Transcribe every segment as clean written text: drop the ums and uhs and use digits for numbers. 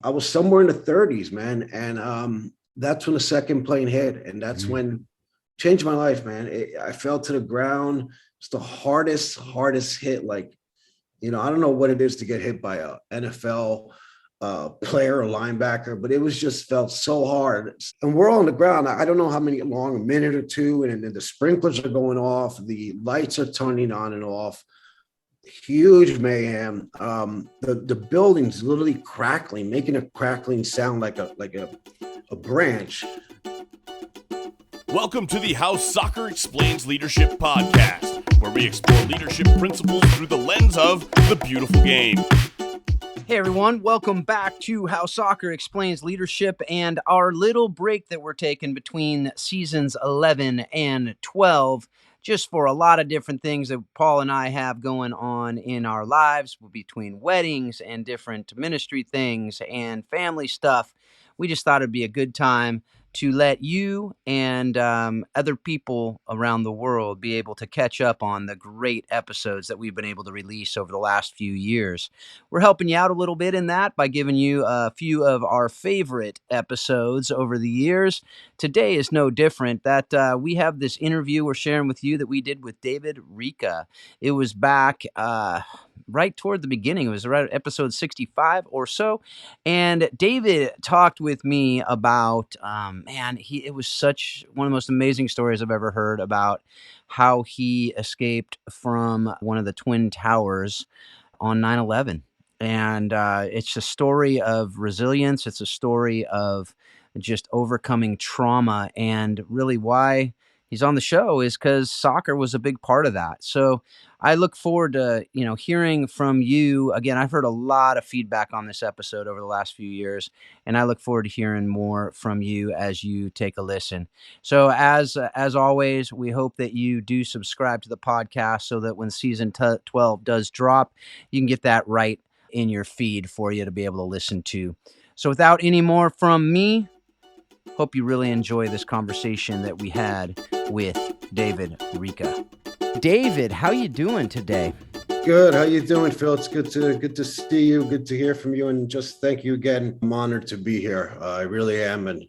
I was somewhere in the 30s, man. And that's when the second plane hit. And that's Mhm. when changed my life, man. I fell to the ground. It's the hardest hit. Like, I don't know what it is to get hit by a NFL player or linebacker, but it was just felt so hard. And we're all on the ground. I don't know how many long, a minute or two, and then the sprinklers are going off, the lights are turning on and off. Huge mayhem. The building's literally crackling, making a crackling sound like a branch. Welcome to the How Soccer Explains Leadership podcast, where we explore leadership principles through the lens of the beautiful game. Hey everyone, welcome back to How Soccer Explains Leadership and our little break that we're taking between seasons 11 and 12, just for a lot of different things that Paul and I have going on in our lives, between weddings and different ministry things and family stuff. We just thought it'd be a good time to let you and other people around the world be able to catch up on the great episodes that we've been able to release over the last few years. We're helping you out a little bit in that by giving you a few of our favorite episodes over the years. Today is no different. That we have this interview we're sharing with you that we did with David Ricca. It was back right toward the beginning. It was right at episode 65 or so. And David talked with me about, it was such one of the most amazing stories I've ever heard about how he escaped from one of the Twin Towers on 9/11. And it's a story of resilience. It's a story of just overcoming trauma. And really why he's on the show is because soccer was a big part of that. So I look forward to, hearing from you. Again, I've heard a lot of feedback on this episode over the last few years, and I look forward to hearing more from you as you take a listen. So as always, we hope that you do subscribe to the podcast so that when season 12 does drop, you can get that right in your feed for you to be able to listen to. So without any more from me, hope you really enjoy this conversation that we had with David Ricca. David, how you doing today? Good. How you doing, Phil? It's good to see you. Good to hear from you. And just thank you again. I'm honored to be here. I really am. And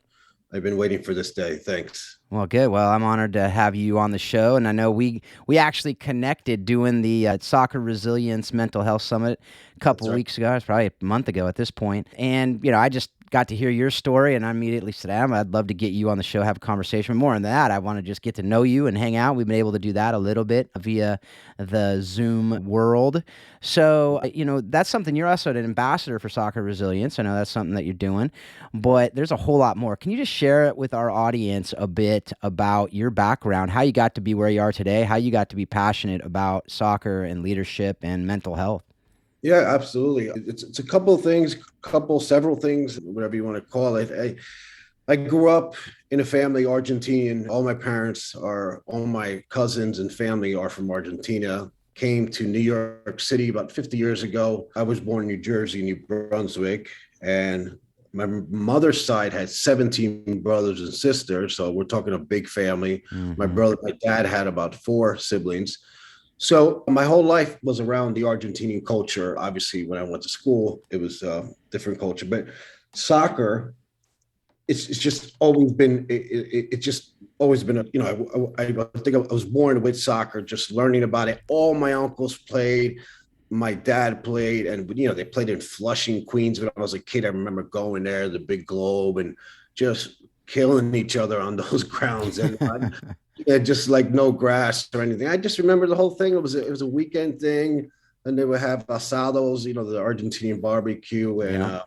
I've been waiting for this day. Thanks. Well, good. Well, I'm honored to have you on the show. And I know we actually connected doing the Soccer Resilience Mental Health Summit a couple weeks ago. It's probably a month ago at this point. And, I just got to hear your story, and I immediately said, I'd love to get you on the show, have a conversation. More than that, I want to just get to know you and hang out. We've been able to do that a little bit via the Zoom world. So, that's something. You're also an ambassador for Soccer Resilience. I know that's something that you're doing, but there's a whole lot more. Can you just share it with our audience a bit about your background, how you got to be where you are today, how you got to be passionate about soccer and leadership and mental health? Yeah, absolutely. It's a couple of things, several things, whatever you want to call it. I grew up in a family, Argentinian. All my cousins and family are from Argentina. Came to New York City about 50 years ago. I was born in New Jersey, New Brunswick, and my mother's side had 17 brothers and sisters. So we're talking a big family. Mm-hmm. My dad had about 4 siblings. So my whole life was around the Argentinian culture. Obviously, when I went to school, it was a different culture. But soccer, it's just always been. It's just always been. I think I was born with soccer, just learning about it. All my uncles played. My dad played, and they played in Flushing, Queens. When I was a kid, I remember going there, the big globe, and just killing each other on those grounds. And yeah, just like no grass or anything. I just remember the whole thing. It was a weekend thing, and they would have asados, the Argentinian barbecue, and Yeah.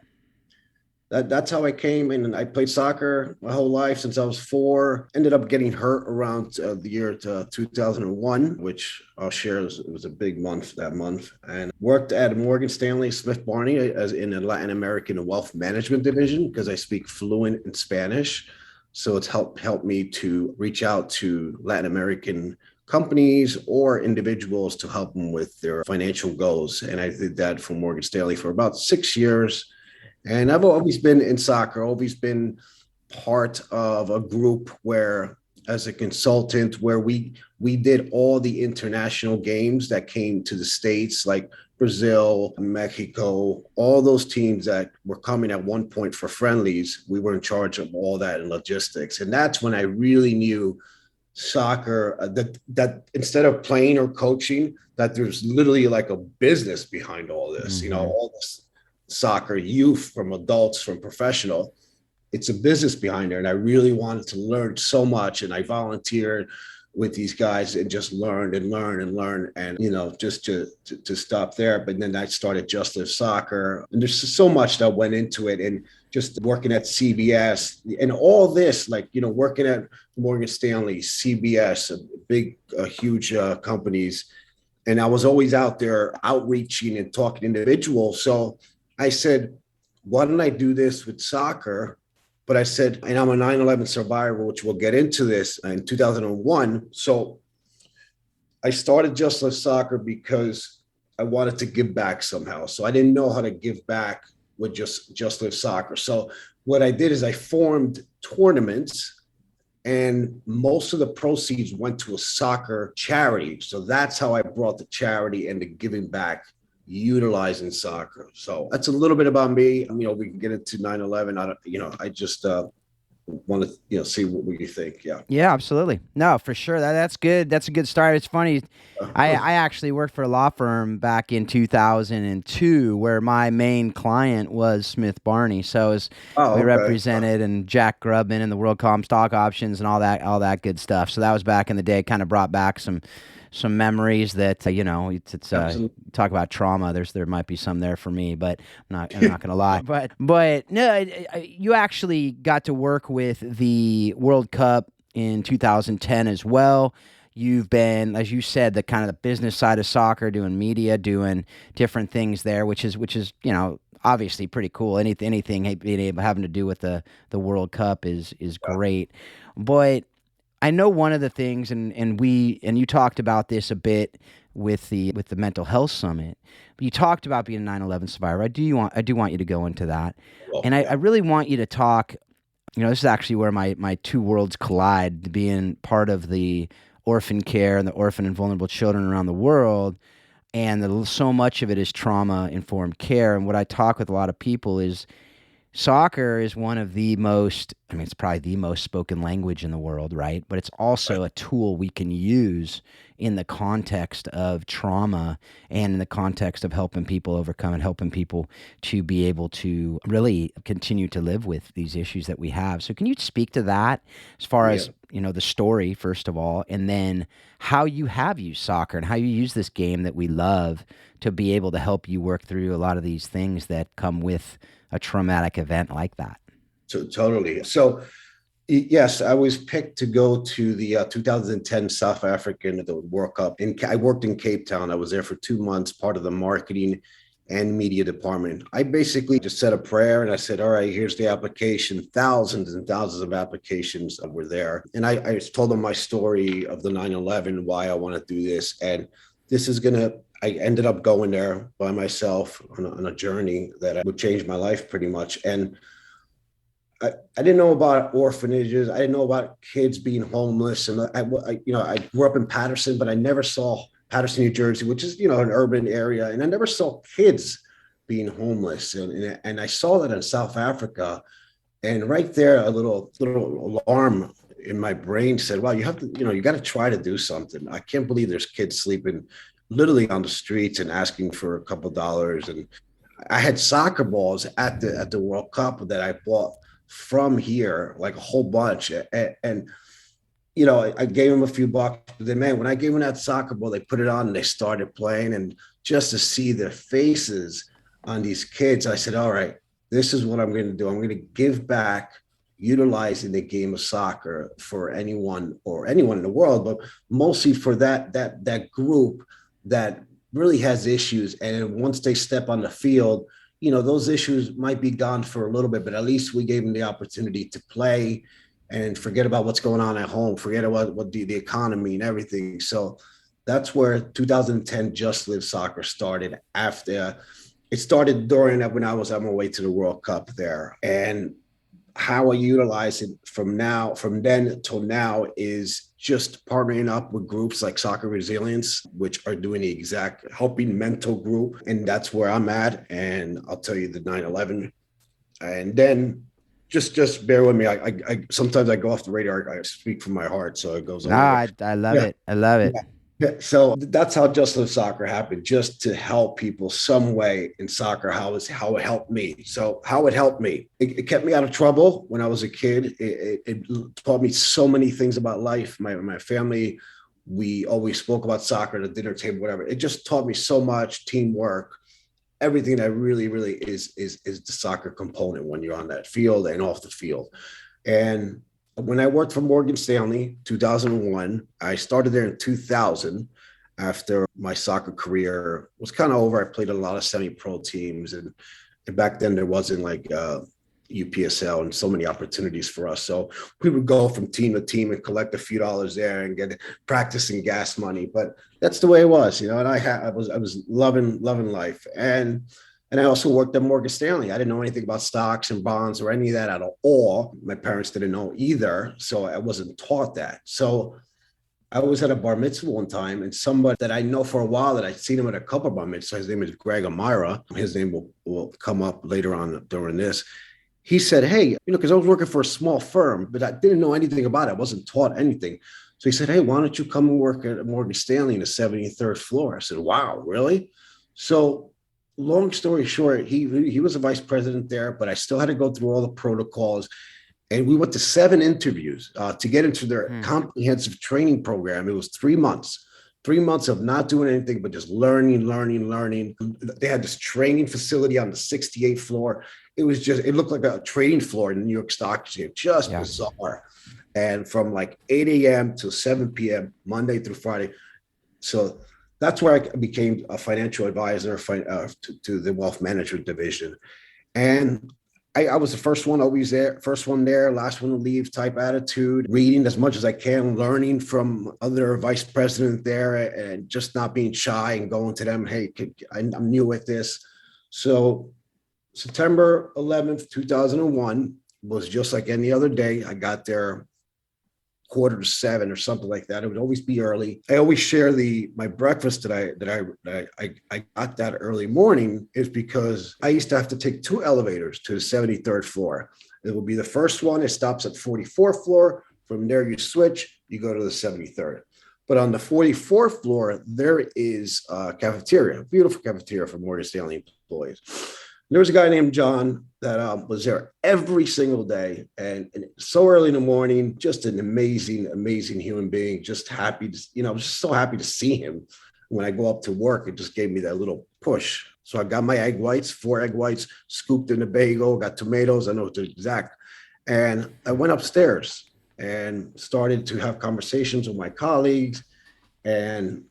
that's how I came in. And I played soccer my whole life since I was 4. Ended up getting hurt around the year 2001, which I'll share. It was a big month that month, and worked at Morgan Stanley Smith Barney as in the Latin American Wealth Management Division because I speak fluent in Spanish. So it's helped me to reach out to Latin American companies or individuals to help them with their financial goals. And I did that for Morgan Stanley for about 6 years. And I've always been in soccer, always been part of a group where as a consultant where we did all the international games that came to the States, like Brazil, Mexico, all those teams that were coming at one point for friendlies. We were in charge of all that and logistics. And that's when I really knew soccer, that instead of playing or coaching, that there's literally like a business behind all this, all this soccer, youth, from adults, from professional. It's a business behind there. And I really wanted to learn so much. And I volunteered with these guys and just learned and just to stop there. But then I started Just Live Soccer. And there's so much that went into it. And just working at CBS and all this, working at Morgan Stanley, CBS, huge companies. And I was always out there outreaching and talking to individuals. So I said, why don't I do this with soccer? But I said, and I'm a 9/11 survivor, which we'll get into this in 2001. So I started Just Live Soccer because I wanted to give back somehow. So I didn't know how to give back with just Live Soccer. So what I did is I formed tournaments, and most of the proceeds went to a soccer charity. So that's how I brought the charity and the giving back, utilizing soccer. So that's a little bit about me. We can get into 9/11. I just want to, see what you think. Yeah. Yeah, absolutely. No, for sure. That's good. That's a good start. It's funny. I actually worked for a law firm back in 2002 where my main client was Smith Barney. So we represented and Jack Grubman and the WorldCom stock options and all that good stuff. So that was back in the day, kind of brought back some memories that, it's talk about trauma. There might be some there for me, but I'm not going to lie. But no, you actually got to work with the World Cup in 2010 as well. You've been, as you said, the kind of the business side of soccer, doing media, doing different things there, which is obviously pretty cool. Anything having to do with the World Cup is great. But I know one of the things, and you talked about this a bit with the mental health summit. But you talked about being a 9/11 survivor. I do want you to go into that, and I really want you to talk. This is actually where my two worlds collide, being part of the orphan care and the orphan and vulnerable children around the world, and so much of it is trauma-informed care. And what I talk with a lot of people is soccer is one of the most, it's probably the most spoken language in the world, right? But it's also a tool we can use in the context of trauma and in the context of helping people overcome and helping people to be able to really continue to live with these issues that we have. So can you speak to that as far as, the story, first of all, and then how you have used soccer and how you use this game that we love to be able to help you work through a lot of these things that come with a traumatic event like that? So totally. So yes, I was picked to go to the 2010 South African the World Cup. I worked in Cape Town. I was there for 2 months, part of the marketing and media department. I basically just said a prayer and I said, all right, here's the application. Thousands and thousands of applications were there. And I told them my story of the 9/11, why I want to do this. And this is I ended up going there by myself on a journey that would change my life pretty much. And I didn't know about orphanages. I didn't know about kids being homeless. And I grew up in Patterson, but I never saw Patterson, New Jersey, which is, an urban area. And I never saw kids being homeless. And I saw that in South Africa. And right there, a little alarm in my brain said, well, you have to, you got to try to do something. I can't believe there's kids sleeping literally on the streets and asking for a couple of dollars. And I had soccer balls at the World Cup that I bought from here, like a whole bunch. And I gave them a few bucks. But then, man, when I gave them that soccer ball, they put it on and they started playing. And just to see their faces on these kids, I said, all right, this is what I'm going to do. I'm going to give back, utilizing the game of soccer for anyone in the world, but mostly for that group that really has issues. And once they step on the field, those issues might be gone for a little bit, but at least we gave them the opportunity to play and forget about what's going on at home, forget about what the economy and everything. So that's where 2010 Just Live Soccer started. After it started during when I was on my way to the World Cup there. And how I utilize it from then till now is just partnering up with groups like Soccer Resilience, which are doing the exact helping mental group. And that's where I'm at. And I'll tell you the 9/11. And then just bear with me. I sometimes I go off the radar. I speak from my heart. So it goes a little bit. I love Yeah. it. I love it. Yeah. Yeah, so that's how Just Live Soccer happened, just to help people some way in soccer. How it helped me. So how it helped me, it kept me out of trouble when I was a kid. It taught me so many things about life. My family, we always spoke about soccer at the dinner table, whatever. It just taught me so much teamwork, everything that really is the soccer component when you're on that field and off the field. And when I worked for Morgan Stanley, 2001, I started there in 2000 after my soccer career was kind of over. I played a lot of semi-pro teams, and back then there wasn't like UPSL and so many opportunities for us. So we would go from team to team and collect a few dollars there and get practice and gas money. But that's the way it was, you know. And I was loving life. And I also worked at Morgan Stanley. I didn't know anything about stocks and bonds or any of that at all. My parents didn't know either, so I wasn't taught that. So I was at a bar mitzvah one time, and somebody that I know for a while, that I'd seen him at a couple of bar mitzvahs, his name is Greg Amira. His name will come up later on during this. He said, hey, you know, because I was working for a small firm, but I didn't know anything about it. I wasn't taught anything. So he said, hey, why don't you come and work at Morgan Stanley in the 73rd floor? I said, wow, really? So long story short, he was a vice president there, but I still had to go through all the protocols. And we went to 7 interviews to get into their comprehensive training program. It was 3 months of not doing anything, but just learning. They had this training facility on the 68th floor. It looked like a trading floor in the New York Stock Exchange, just bizarre. And from like 8 a.m. to 7 p.m., Monday through Friday. So that's where I became a financial advisor to the wealth management division. And I was the first one always there, first one there, last one to leave type attitude, reading as much as I can, learning from other vice president there, and just not being shy and going to them, hey, I'm new at this. So September 11th, 2001 was just like any other day. I got there 6:45 or something like that. It would always be early. I always share my breakfast that I got that early morning is because I used to have to take 2 elevators to the 73rd floor. It will be the first one. It stops at 44th floor. From there, you switch, you go to the 73rd. But on the 44th floor, there is a cafeteria, a beautiful cafeteria for Morgan Stanley employees. There was a guy named John that was there every single day, and so early in the morning, just an amazing human being. Just happy to, I was just so happy to see him. When I go up to work, it just gave me that little push. So I got my egg whites, 4 egg whites, scooped in a bagel, got tomatoes, I know the exact. And I went upstairs and started to have conversations with my colleagues. And,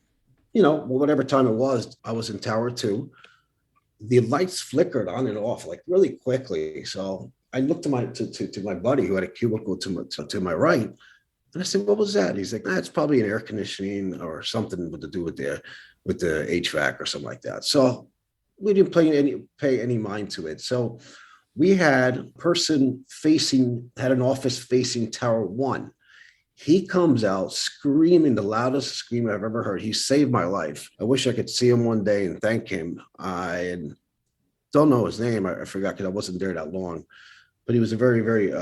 whatever time it was, I was in Tower 2. The lights flickered on and off like really quickly. So I looked to my buddy who had a cubicle to my right. And I said, what was that? He's like, it's probably an air conditioning or something to do with the HVAC or something like that. So we didn't pay any mind to it. So we had a person had an office facing Tower 1. He comes out screaming, the loudest scream I've ever heard. He saved my life. I wish I could see him one day and thank him. I don't know his name. I forgot because I wasn't there that long. But he was a very, very,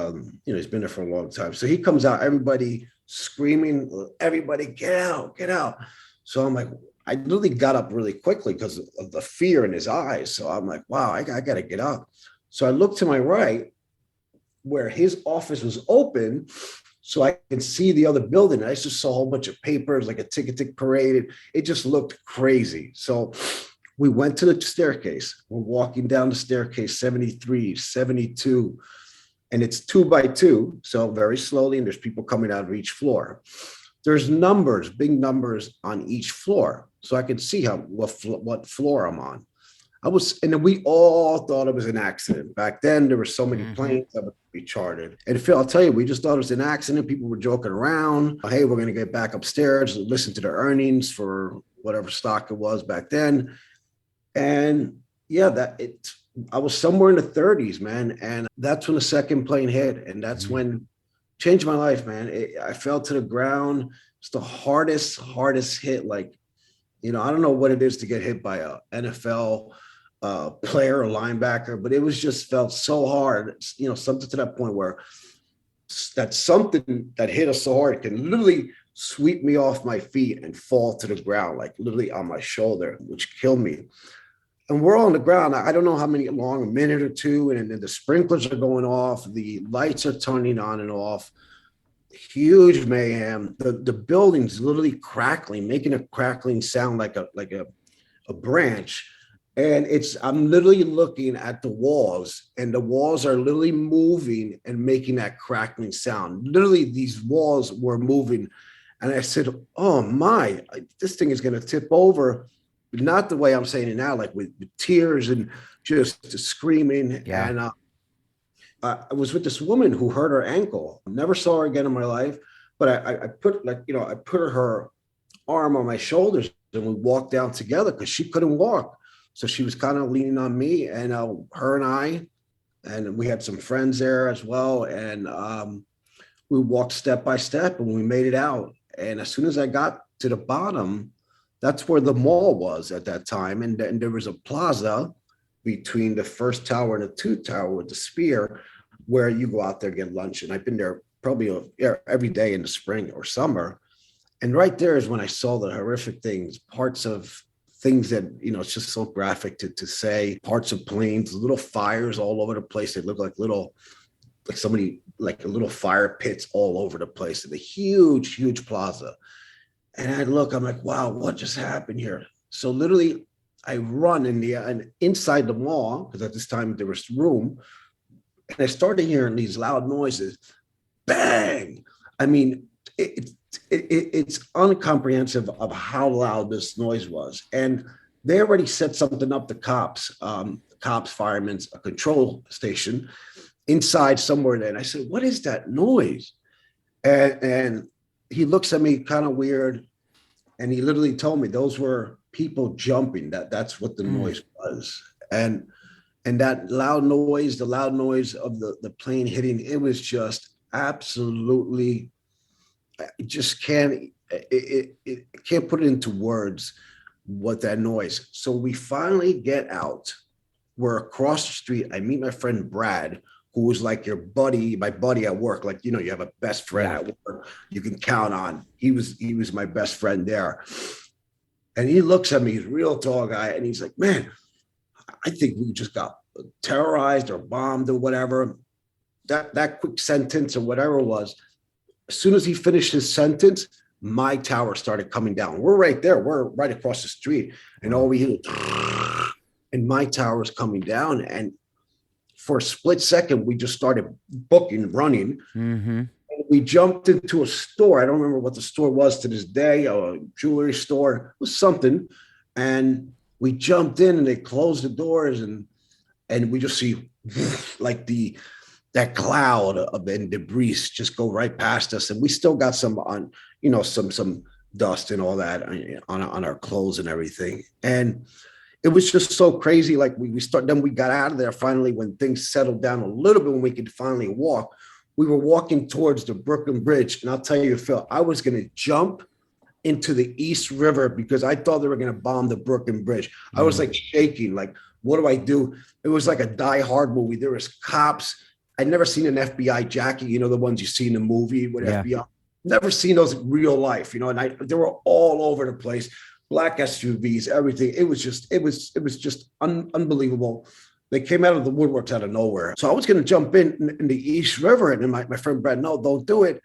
he's been there for a long time. So he comes out, everybody screaming, everybody, get out, get out. So I'm like, I literally got up really quickly because of the fear in his eyes. So I'm like, wow, I got to get up. So I looked to my right where his office was open so I could see the other building. I just saw a whole bunch of papers, like a tick parade. It just looked crazy. So we went to the staircase. We're walking down the staircase, 73, 72, and it's 2 by 2. So very slowly, and there's people coming out of each floor. There's numbers, big numbers on each floor. So I could see what floor I'm on. And then we all thought it was an accident. Back then, there were so many planes that would be chartered. And Phil, I'll tell you, we just thought it was an accident. People were joking around. Hey, we're going to get back upstairs, listen to the earnings for whatever stock it was back then. And yeah, I was somewhere in the 30s, man. And that's when the second plane hit. And that's when changed my life, man. I fell to the ground. It's the hardest hit. Like, I don't know what it is to get hit by a NFL player or linebacker, but it was just felt so hard, something to that point where that something that hit us so hard it can literally sweep me off my feet and fall to the ground, like literally on my shoulder, which killed me. And we're all on the ground. I don't know how many long, a minute or two, and then the sprinklers are going off, the lights are turning on and off. Huge mayhem. The building's literally crackling, making a crackling sound like a branch. And I'm literally looking at the walls, and the walls are literally moving and making that crackling sound. Literally, these walls were moving. And I said, oh my, this thing is going to tip over. Not the way I'm saying it now, like with tears and just screaming. Yeah. And I was with this woman who hurt her ankle. Never saw her again in my life. But I put her arm on my shoulders, and we walked down together because she couldn't walk. So she was kind of leaning on me, and her and I, and we had some friends there as well. And we walked step by step, and we made it out. And as soon as I got to the bottom, that's where the mall was at that time. And there was a plaza between the first tower and the 2 tower with the spear where you go out there and get lunch. And I've been there probably every day in the spring or summer. And right there is when I saw the horrific things, parts of things that, it's just so graphic to say, parts of planes, little fires all over the place. They look like little fire pits all over the place in a huge plaza. And I look, I'm like, wow, what just happened here? So literally I run and inside the mall, because at this time there was room, and I started hearing these loud noises, bang. I mean, it's incomprehensible of how loud this noise was. And they already set something up, the cops, firemen, a control station inside somewhere there. And I said, what is that noise? And he looks at me kind of weird. And he literally told me those were people jumping. That's what the noise was. And that loud noise, the loud noise of the plane hitting, it was just absolutely, it just can't put it into words what that noise. So we finally get out. We're across the street. I meet my friend Brad, who was like my buddy at work. Like, you have a best friend at work you can count on. He was my best friend there. And he looks at me, he's a real tall guy. And he's like, man, I think we just got terrorized or bombed or whatever. That quick sentence or whatever it was. As soon as he finished his sentence, my tower started coming down. We're right there. We're right across the street. And all we hear, and my tower is coming down. And for a split second, we just started running. Mm-hmm. We jumped into a store. I don't remember what the store was to this day, a jewelry store. It was something. And we jumped in and they closed the doors and we just see like that cloud of debris just go right past us. And we still got some on, some dust and all that on our clothes and everything. And it was just so crazy. Like then we got out of there finally when things settled down a little bit, when we could finally walk. We were walking towards the Brooklyn Bridge. And I'll tell you, Phil, I was going to jump into the East River because I thought they were going to bomb the Brooklyn Bridge. I was like shaking, like, what do I do? It was like a Die Hard movie. There was cops. I'd never seen an FBI jacket, the ones you see in the movie with FBI. Never seen those in real life, and they were all over the place. Black SUVs, everything. It was just unbelievable. They came out of the woodworks out of nowhere. So I was going to jump in the East River. And then my friend Brad, no, don't do it.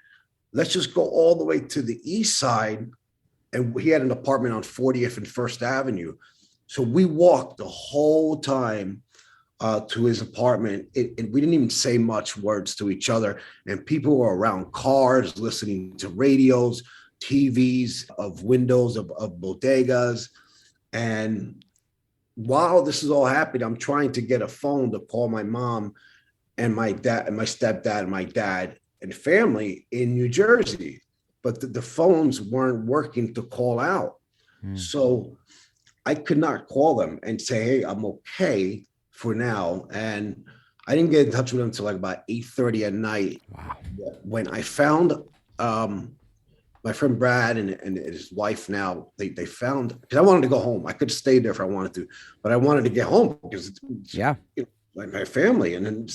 Let's just go all the way to the east side. And he had an apartment on 40th and First Avenue. So we walked the whole time to his apartment. And we didn't even say much words to each other. And people were around cars, listening to radios, TVs, of windows of bodegas. And while this is all happening, I'm trying to get a phone to call my mom and my dad and my stepdad and my dad and family in New Jersey. But the phones weren't working to call out. So I could not call them and say, hey, I'm okay. for now. And I didn't get in touch with him until like about 8:30 at night. Wow. When I found my friend Brad and his wife now, they found, because I wanted to go home. I could stay there if I wanted to, but I wanted to get home because it's, like my family. And then,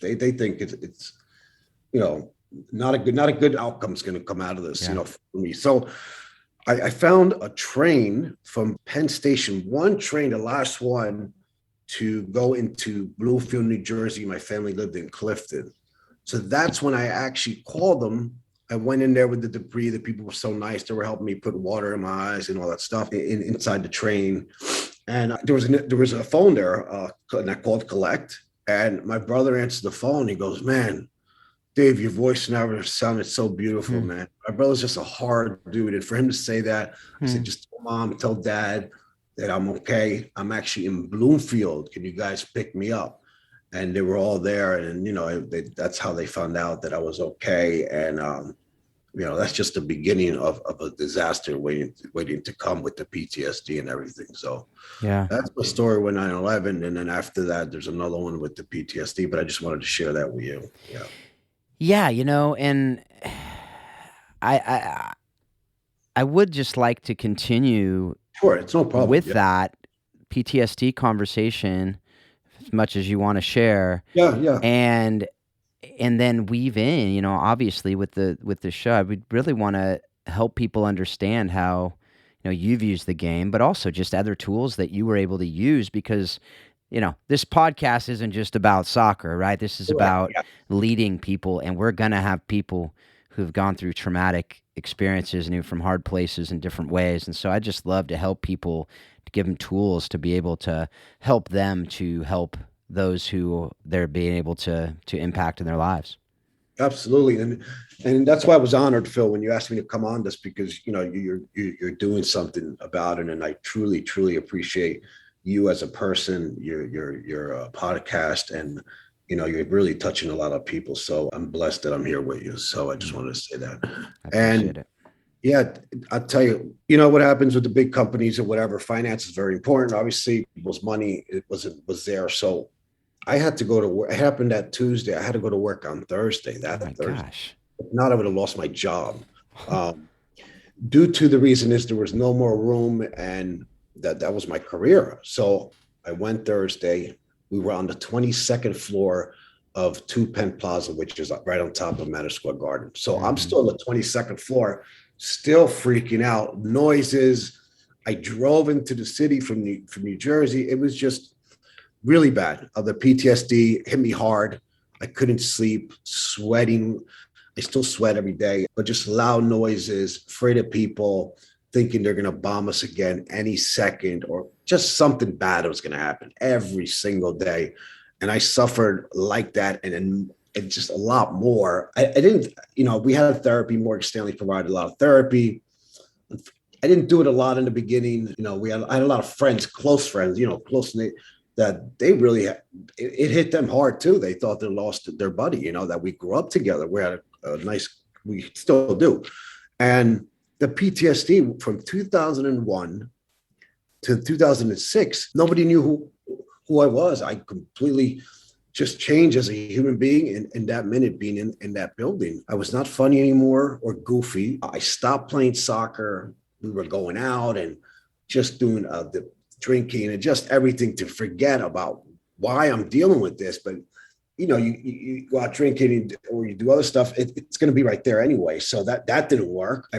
they think it's not a good outcome is going to come out of this, for me. So I found a train from Penn Station, one train, the last one, to go into Bloomfield, New Jersey. My family lived in Clifton. So that's when I actually called them. I went in there with the debris. The people were so nice. They were helping me put water in my eyes and all that stuff inside the train. And there was a phone there, and I called collect. And my brother answered the phone. He goes, "Man, Dave, your voice never sounded so beautiful, man." My brother's just a hard dude. And for him to say that, I said, "Just tell Mom, tell Dad that I'm okay. I'm actually in Bloomfield. Can you guys pick me up?" And they were all there. And, that's how they found out that I was okay. And, that's just the beginning of a disaster waiting to come with the PTSD and everything. So that's my story with 9/11. And then after that, there's another one with the PTSD, but I just wanted to share that with you. Yeah. And I would just like to continue. Sure, it's no problem. With that PTSD conversation, as much as you want to share. Yeah. And then weave in, obviously with the show, we really want to help people understand how, you've used the game, but also just other tools that you were able to use, because, this podcast isn't just about soccer, right? This is about leading people, and we're going to have people who've gone through traumatic experiences and from hard places in different ways. And so I just love to help people, to give them tools to be able to help them to help those who they're being able to impact in their lives. Absolutely. And that's why I was honored, Phil, when you asked me to come on this, because, you're doing something about it. And I truly, truly appreciate you as a person, your podcast, and, you're really touching a lot of people. So I'm blessed that I'm here with you. So I just wanted to say that. I appreciate it. Yeah, I'll tell you, what happens with the big companies or whatever, finance is very important. Obviously, people's money was there. So I had to go to work. It happened that Tuesday. I had to go to work on Thursday. Gosh. If not, I would have lost my job. Due to the reason is there was no more room, and that was my career. So I went Thursday. We were on the 22nd floor of 2 Penn Plaza, which is right on top of Madison Square Garden. So I'm still on the 22nd floor, still freaking out, noises. I drove into the city from New Jersey. It was just really bad. The PTSD hit me hard. I couldn't sleep, sweating. I still sweat every day, but just loud noises, afraid of people, thinking they're going to bomb us again any second, or just something bad was going to happen every single day. And I suffered like that. And just a lot more. I didn't, we had therapy. Morgan Stanley provided a lot of therapy. I didn't do it a lot in the beginning. I had a lot of friends, close friends, that they really, it hit them hard too. They thought they lost their buddy, that we grew up together. We had we still do. And the PTSD from 2001 to 2006, nobody knew who I was. I completely just changed as a human being in that minute being in that building. I was not funny anymore or goofy. I stopped playing soccer. We were going out and just doing the drinking and just everything to forget about why I'm dealing with this. But, you go out drinking or you do other stuff, it's going to be right there anyway. So that didn't work. I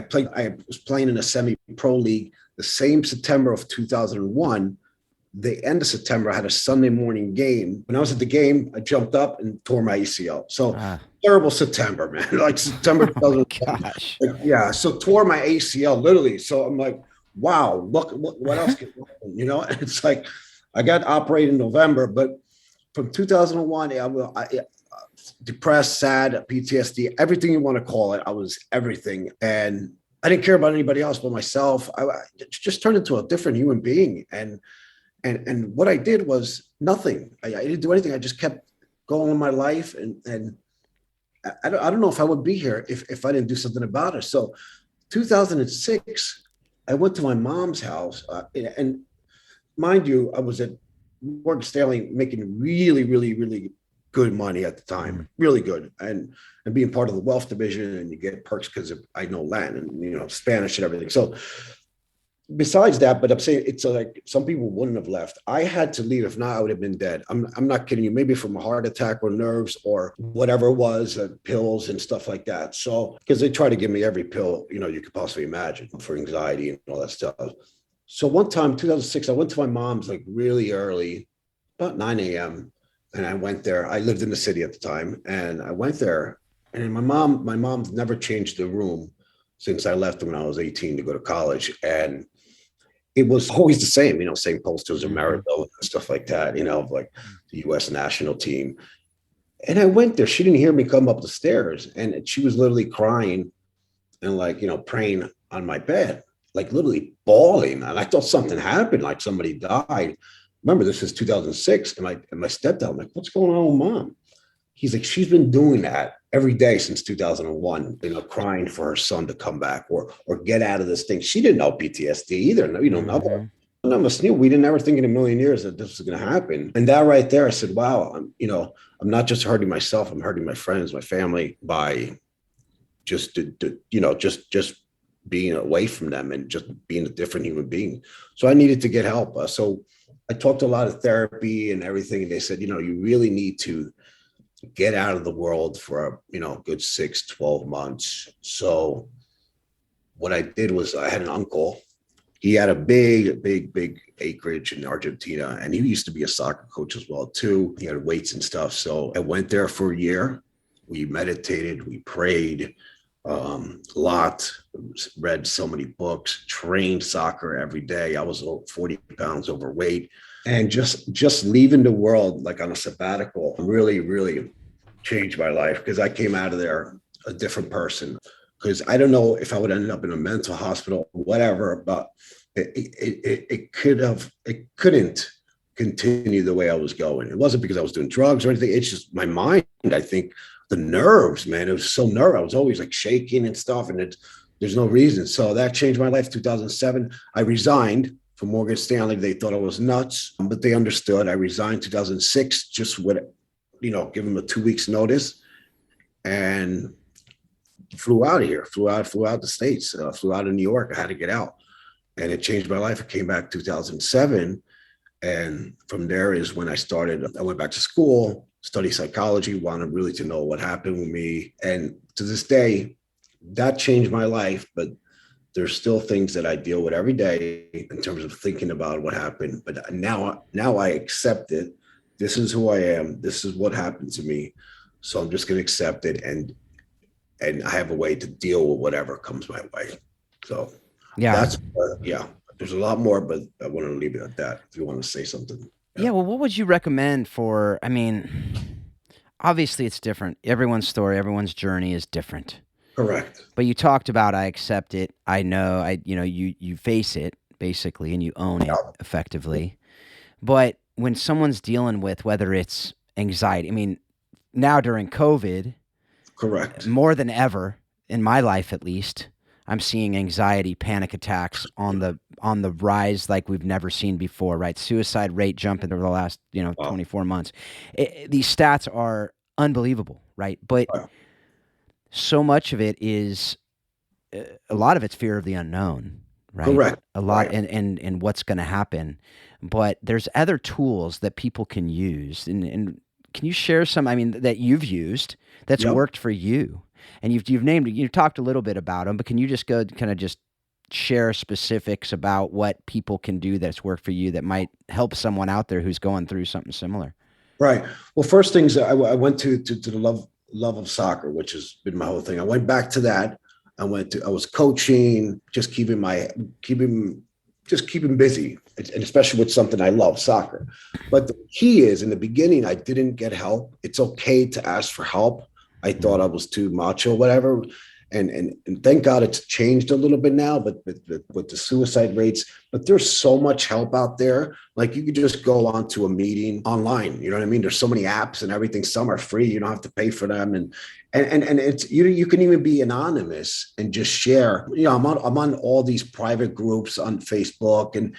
was playing in a semi-pro league the same September of 2001. The end of September, I had a Sunday morning game. When I was at the game, I jumped up and tore my ACL. So terrible September, man. Like September 2001. Gosh. Yeah. So tore my ACL literally. So I'm like, wow, look, what else can happen? It's like I got operated in November, but from 2001, I depressed, sad, PTSD, everything you want to call it. I was everything. And I didn't care about anybody else but myself. I just turned into a different human being. And what I did was nothing. I didn't do anything. I just kept going with my life. And I don't know if I would be here if I didn't do something about it. So 2006, I went to my mom's house. And mind you, I was at Morgan Stanley making really, really, really good money at the time, really good. And being part of the wealth division, and you get perks because I know Latin and, Spanish and everything. So besides that, but I'm saying it's like some people wouldn't have left. I had to leave. If not, I would have been dead. I'm not kidding you. Maybe from a heart attack or nerves or whatever it was, pills and stuff like that. So because they try to give me every pill, you could possibly imagine for anxiety and all that stuff. So one time, 2006, I went to my mom's like really early, about 9 a.m. And I went there. I lived in the city at the time. And I went there. And my mom's never changed the room since I left when I was 18 to go to college. And it was always the same, same posters of Maribel and stuff like that, of like the U.S. national team. And I went there. She didn't hear me come up the stairs. And she was literally crying and like, praying on my bed, like literally bawling. And I thought something happened, like somebody died. Remember, this is 2006. And my stepdad, I'm like, what's going on with Mom? He's like, she's been doing that every day since 2001, crying for her son to come back or get out of this thing. She didn't know PTSD either. None of us knew. We didn't ever think in a million years that this was going to happen. And that right there, I said, wow, I'm not just hurting myself. I'm hurting my friends, my family by just being away from them and just being a different human being. So I needed to get help. So I talked to a lot of therapy and everything. And they said, you really need to get out of the world for a good 6-12 months. So what I did was I had an uncle. He had a big acreage in Argentina, and he used to be a soccer coach as well too. He had weights and stuff. So I went there for a year. We meditated, we prayed a lot, read so many books, trained soccer every day. I was 40 pounds overweight. And just leaving the world like on a sabbatical really, really changed my life, because I came out of there a different person. Because I don't know if I would end up in a mental hospital or whatever, but it couldn't continue the way I was going. It wasn't because I was doing drugs or anything. It's just my mind. I think the nerves, man, it was so nervous. I was always like shaking and stuff, and there's no reason. So that changed my life. 2007, I resigned from Morgan Stanley. They thought I was nuts, but they understood. I resigned 2006, just with, give them a 2 weeks notice, and flew out of here, flew out the States, flew out of New York. I had to get out, and it changed my life. I came back 2007. And from there is when I went back to school, studied psychology, wanted really to know what happened with me. And to this day, that changed my life, but there's still things that I deal with every day in terms of thinking about what happened. But now I accept it. This is who I am. This is what happened to me. So I'm just going to accept it. And I have a way to deal with whatever comes my way. So that's there's a lot more, but I want to leave it at that. If you want to say something. Yeah. Well, what would you recommend for, obviously it's different. Everyone's story, everyone's journey is different. Correct. But you talked about, I accept it. I know, you face it basically, and you own it effectively. But when someone's dealing with, whether it's anxiety, now during COVID, correct, more than ever in my life, at least, I'm seeing anxiety, panic attacks on the rise like we've never seen before, right? Suicide rate jumping over the last, 24 months. These stats are unbelievable, right? But so much of it is, a lot of it's fear of the unknown, right? Correct. A lot, and what's going to happen. But there's other tools that people can use. And can you share some, that you've used that's worked for you? And you've talked a little bit about them, but can you just go kind of just share specifics about what people can do that's worked for you that might help someone out there who's going through something similar? Right. Well, first things, I went to the love of soccer, which has been my whole thing. I went back to that. I was coaching, just keeping busy, and especially with something I love, soccer. But the key is, in the beginning, I didn't get help. It's okay to ask for help. I thought I was too macho, whatever. And thank God it's changed a little bit now, but with the suicide rates, but there's so much help out there. Like you could just go on to a meeting online. You know what I mean? There's so many apps and everything. Some are free. You don't have to pay for them. And it's, you can even be anonymous and just share. You know, I'm on all these private groups on Facebook and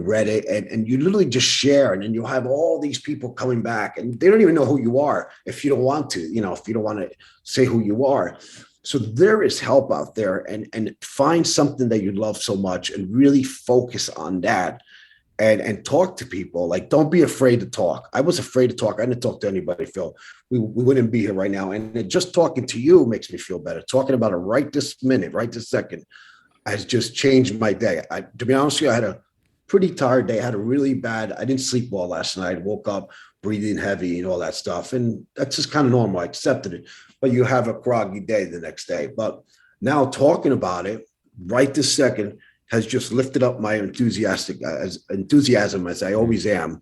Reddit, and you literally just share, and then you'll have all these people coming back, and they don't even know who you are if you don't want to, if you don't want to say who you are. So there is help out there, and find something that you love so much and really focus on that, and talk to people. Like, don't be afraid to talk. I was afraid to talk. I didn't talk to anybody, Phil. We wouldn't be here right now. And just talking to you makes me feel better. Talking about it right this minute, right this second, has just changed my day. To be honest with you, I had a pretty tired day. I didn't sleep well last night. I woke up breathing heavy and all that stuff. And that's just kind of normal. I accepted it. But you have a groggy day the next day. But now talking about it right this second has just lifted up my enthusiasm as I always am.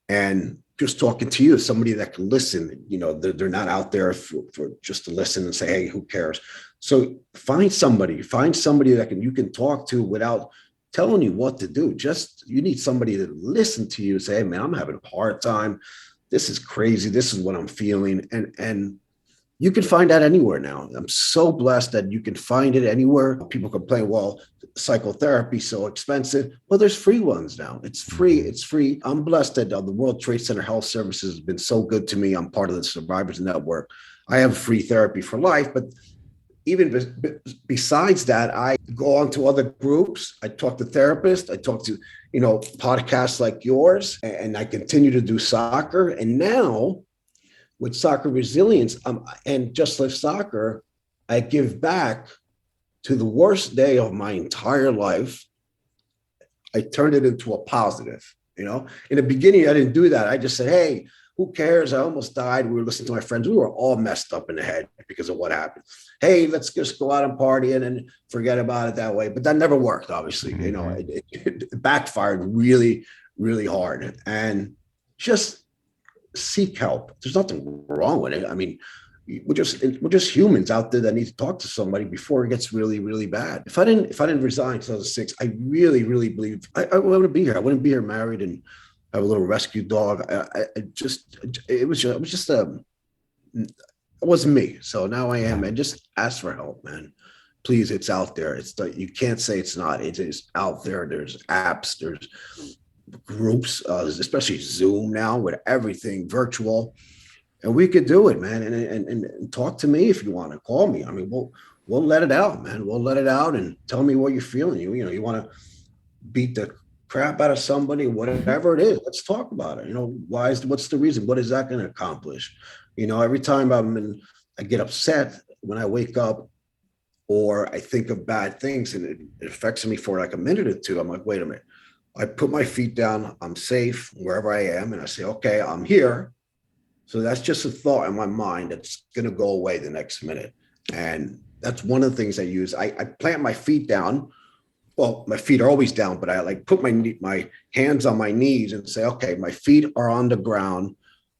And just talking to you, somebody that can listen, they're not out there for just to listen and say, hey, who cares? So find somebody that you can talk to without telling you what to do. You need somebody to listen to you and say, hey man, I'm having a hard time. This is crazy. This is what I'm feeling. And you can find that anywhere now. I'm so blessed that you can find it anywhere. People complain, well, psychotherapy is so expensive. Well, there's free ones now. It's free. I'm blessed that the World Trade Center Health Services has been so good to me. I'm part of the Survivors Network. I have free therapy for life, but even besides that, I go on to other groups. I talk to therapists. I talk to, podcasts like yours, and I continue to do soccer. And now with Soccer Resilience and Just Live Soccer, I give back to the worst day of my entire life. I turned it into a positive. In the beginning, I didn't do that. I just said, hey, who cares? I almost died. We were listening to my friends. We were all messed up in the head because of what happened. Hey, let's just go out and party and forget about it that way. But that never worked, obviously. It backfired really, really hard. And just seek help. There's nothing wrong with it. I mean, we're just humans out there that need to talk to somebody before it gets really, really bad. If I didn't resign in 2006, I really, really believe I wouldn't be here. I wouldn't be here married and have a little rescue dog. It wasn't me. So now I am, and just ask for help, man. Please, it's out there. You can't say it's not. It is out there. There's apps, there's groups, especially Zoom now with everything virtual, and we could do it, man. And talk to me if you want to. Call me. I mean, we'll let it out, man. We'll let it out and tell me what you're feeling. You want to beat the crap out of somebody, whatever it is. Let's talk about it. What's the reason? What is that going to accomplish? Every time I get upset when I wake up, or I think of bad things, and it affects me for like a minute or two. I'm like, wait a minute. I put my feet down. I'm safe wherever I am. And I say, okay, I'm here. So that's just a thought in my mind that's going to go away the next minute. And that's one of the things I use. I plant my feet down. Well, my feet are always down, but I like put my hands on my knees and say, okay, my feet are on the ground.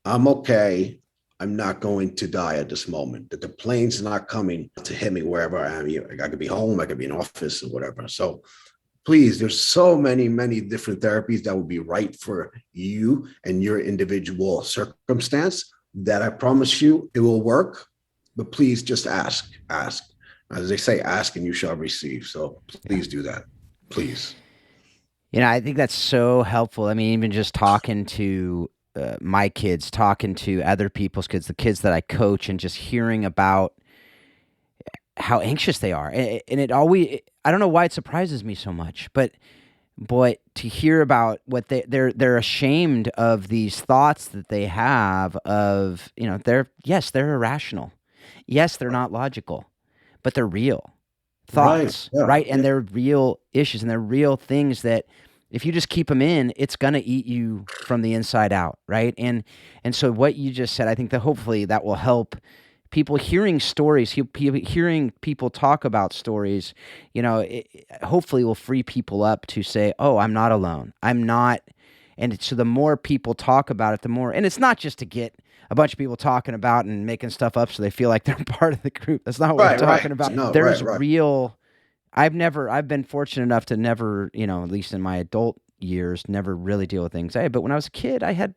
I'm okay. I'm not going to die at this moment. That the plane's not coming to hit me wherever I am. I could be home. I could be in office or whatever. So please, there's so many, many different therapies that would be right for you and your individual circumstance, that I promise you it will work. But please just ask. As they say, ask and you shall receive. So please do that. Please. I think that's so helpful. I mean, even just talking to my kids, talking to other people's kids, the kids that I coach, and just hearing about how anxious they are. And it always, I don't know why it surprises me so much, but boy, to hear about what they're ashamed of these thoughts that they have of, they're irrational. Yes, they're not logical, but they're real thoughts, right? And they're real issues, and they're real things that if you just keep them in, it's going to eat you from the inside out, right? And so what you just said, I think that hopefully that will help people hearing stories, hearing people talk about stories, hopefully will free people up to say, oh, I'm not alone. I'm not. And so the more people talk about it, the more, and it's not just to get a bunch of people talking about and making stuff up so they feel like they're part of the group. That's not what Right, we're talking right. about. No, There's right. real, I've been fortunate enough to never, at least in my adult years, never really deal with anxiety. But when I was a kid, I had,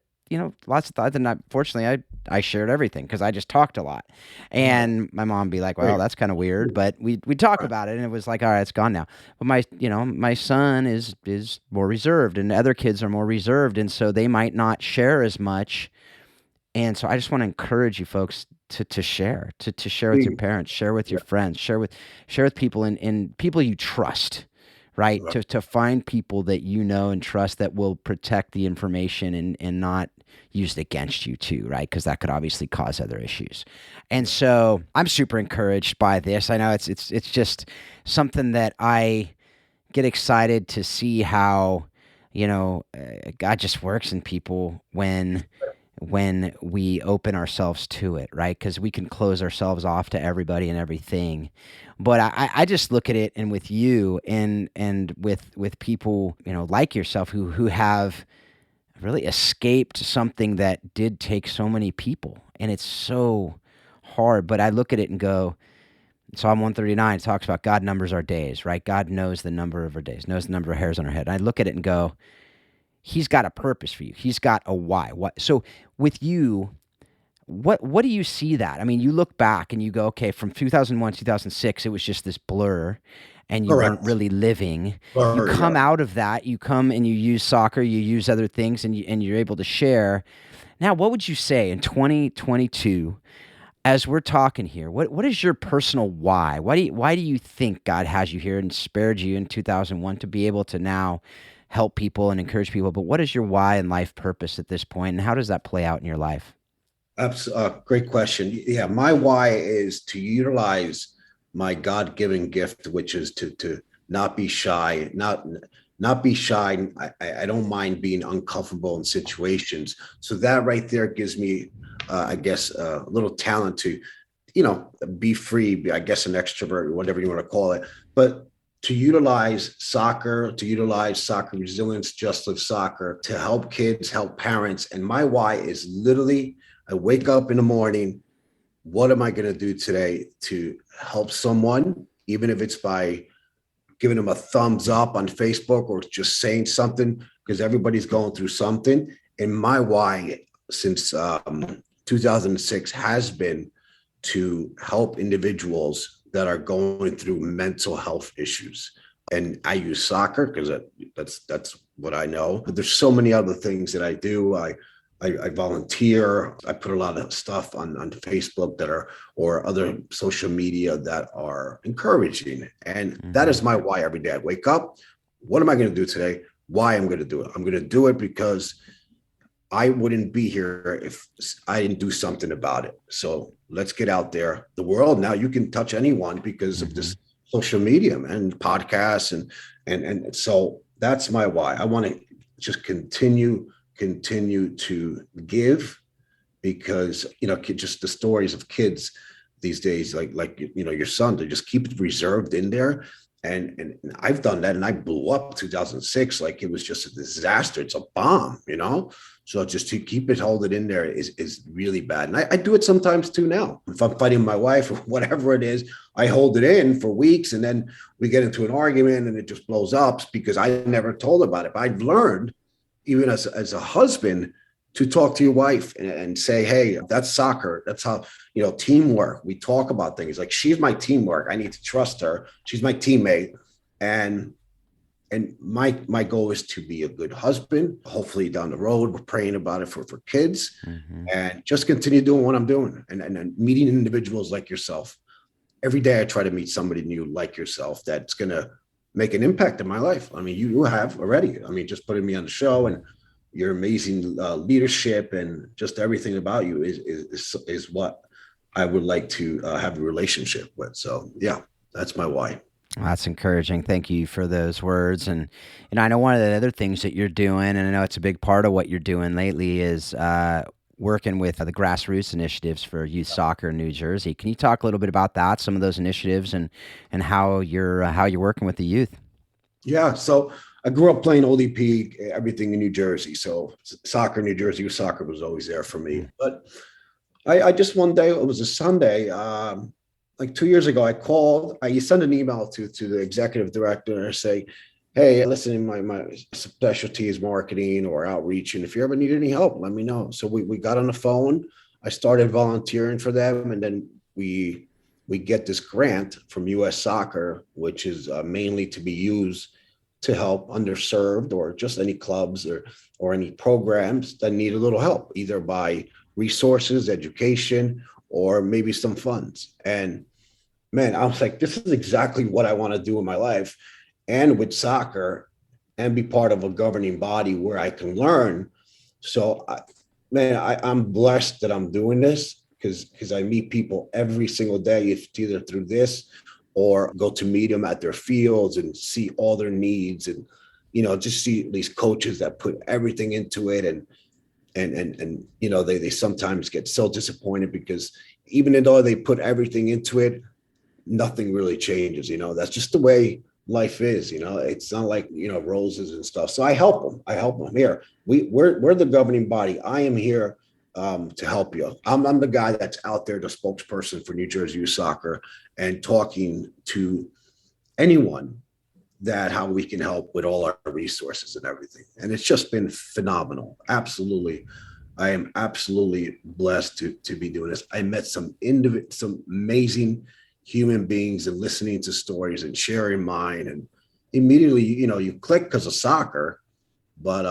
lots of thoughts, and fortunately, I shared everything because I just talked a lot. And my mom would be like, well, Great. that's kind of weird, but we talk Right. about it, and it was like, all right, it's gone now. But my son is more reserved, and other kids are more reserved, and so they might not share as much. And so I just want to encourage you folks to share, to share with your Please. parents, share with your Yeah. friends, share with people and people you trust, right? Right. To find people that you know and trust that will protect the information and not use it against you too, right? Because that could obviously cause other issues. And so I'm super encouraged by this. I know it's just something that I get excited to see how, God just works in people when we open ourselves to it, right? Because we can close ourselves off to everybody and everything. But I just look at it, and with you and with people, like yourself who have really escaped something that did take so many people, and it's so hard. But I look at it and go, Psalm 139 talks about God numbers our days, right? God knows the number of our days, knows the number of hairs on our head. And I look at it and go, He's got a purpose for you. He's got a why. What? So with you, what do you see that? I mean, you look back and you go, okay, from 2001, 2006, it was just this blur and you weren't Correct. really living. You Sorry, come out of that, you come and you use soccer, you use other things, and you're able to share. Now, what would you say in 2022, as we're talking here, what is your personal why? Why do you think God has you here and spared you in 2001 to be able to now help people and encourage people? But what is your why and life purpose at this point, and how does that play out in your life? Great question. Yeah, my why is to utilize my God-given gift, which is to not be shy, not be shy. I don't mind being uncomfortable in situations. So that right there gives me, I guess, a little talent to, be free. I guess an extrovert, whatever you want to call it, but to utilize soccer resilience, just live soccer, to help kids, help parents. And my why is literally, I wake up in the morning, what am I going to do today to help someone, even if it's by giving them a thumbs up on Facebook or just saying something, because everybody's going through something. And my why since 2006 has been to help individuals that are going through mental health issues. And I use soccer because that's what I know. But there's so many other things that I do. I volunteer. I put a lot of stuff on Facebook that are, or other social media that are encouraging. And that is my why every day. I wake up. What am I going to do today? Why I'm going to do it? I'm going to do it because I wouldn't be here if I didn't do something about it. So let's get out there. The world now, you can touch anyone because of this social media and podcasts. And so that's my why. I want to just continue to give, because, just the stories of kids these days, like your son, to just keep it reserved in there. And I've done that, and I blew up 2006. Like, it was just a disaster. It's a bomb, So just to keep it, hold it in there is really bad. And I do it sometimes too now. If I'm fighting my wife or whatever it is, I hold it in for weeks, and then we get into an argument and it just blows up because I never told about it. But I've learned, even as a husband, to talk to your wife and say, hey, that's soccer. That's how, teamwork. We talk about things like, she's my teamwork. I need to trust her. She's my teammate. And my goal is to be a good husband. Hopefully down the road, we're praying about it for kids, and just continue doing what I'm doing and meeting individuals like yourself. Every day I try to meet somebody new like yourself that's going to make an impact in my life. I mean, you have already. I mean, just putting me on the show, and your amazing leadership and just everything about you is what I would like to have a relationship with. So yeah, that's my why. That's encouraging. Thank you for those words. And I know one of the other things that you're doing, and I know it's a big part of what you're doing lately, is working with the grassroots initiatives for youth soccer in New Jersey. Can you talk a little bit about that, some of those initiatives, and how you're working with the youth? Yeah. So I grew up playing ODP, everything in New Jersey. So soccer in New Jersey, soccer was always there for me. But I just one day, it was a Sunday, like 2 years ago, I called, I sent an email to the executive director and say, hey, listen, my specialty is marketing or outreach. And if you ever need any help, let me know. So we got on the phone. I started volunteering for them. And then we get this grant from US Soccer, which is mainly to be used to help underserved or just any clubs or any programs that need a little help, either by resources, education, or maybe some funds. And man, I was like, this is exactly what I want to do in my life and with soccer and be part of a governing body where I can learn. So, I'm blessed that I'm doing this because I meet people every single day, if it's either through this or go to meet them at their fields and see all their needs and, just see these coaches that put everything into it. And they sometimes get so disappointed because even though they put everything into it, nothing really changes. That's just the way life is. It's not like, roses and stuff. So I help them here. We're the governing body. I am here to help you. I'm the guy that's out there, the spokesperson for New Jersey Youth Soccer, and talking to anyone that how we can help with all our resources and everything. And it's just been phenomenal. Absolutely. I am absolutely blessed to be doing this. I met some amazing human beings and listening to stories and sharing mine. And immediately, you click because of soccer, but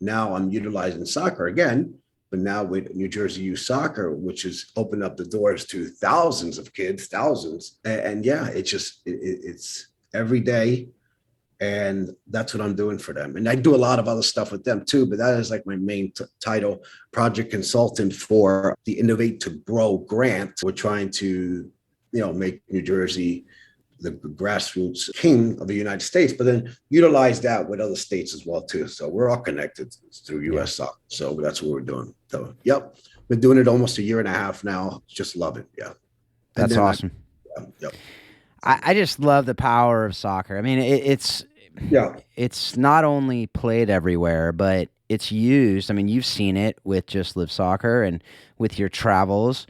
now I'm utilizing soccer again, but now with New Jersey Youth Soccer, which has opened up the doors to thousands of kids, thousands. And yeah, it's every day. And that's what I'm doing for them. And I do a lot of other stuff with them too, but that is like my main title, project consultant for the Innovate to Grow grant. We're trying to, make New Jersey the grassroots king of the United States, but then utilize that with other states as well too. So we're all connected through US Soccer. So that's what we're doing. So, yep. Been doing it almost a year and a half now. Just love it. Yeah. That's awesome. Yep. I just love the power of soccer. I mean, it's not only played everywhere, but it's used. I mean, you've seen it with Just Live Soccer and with your travels.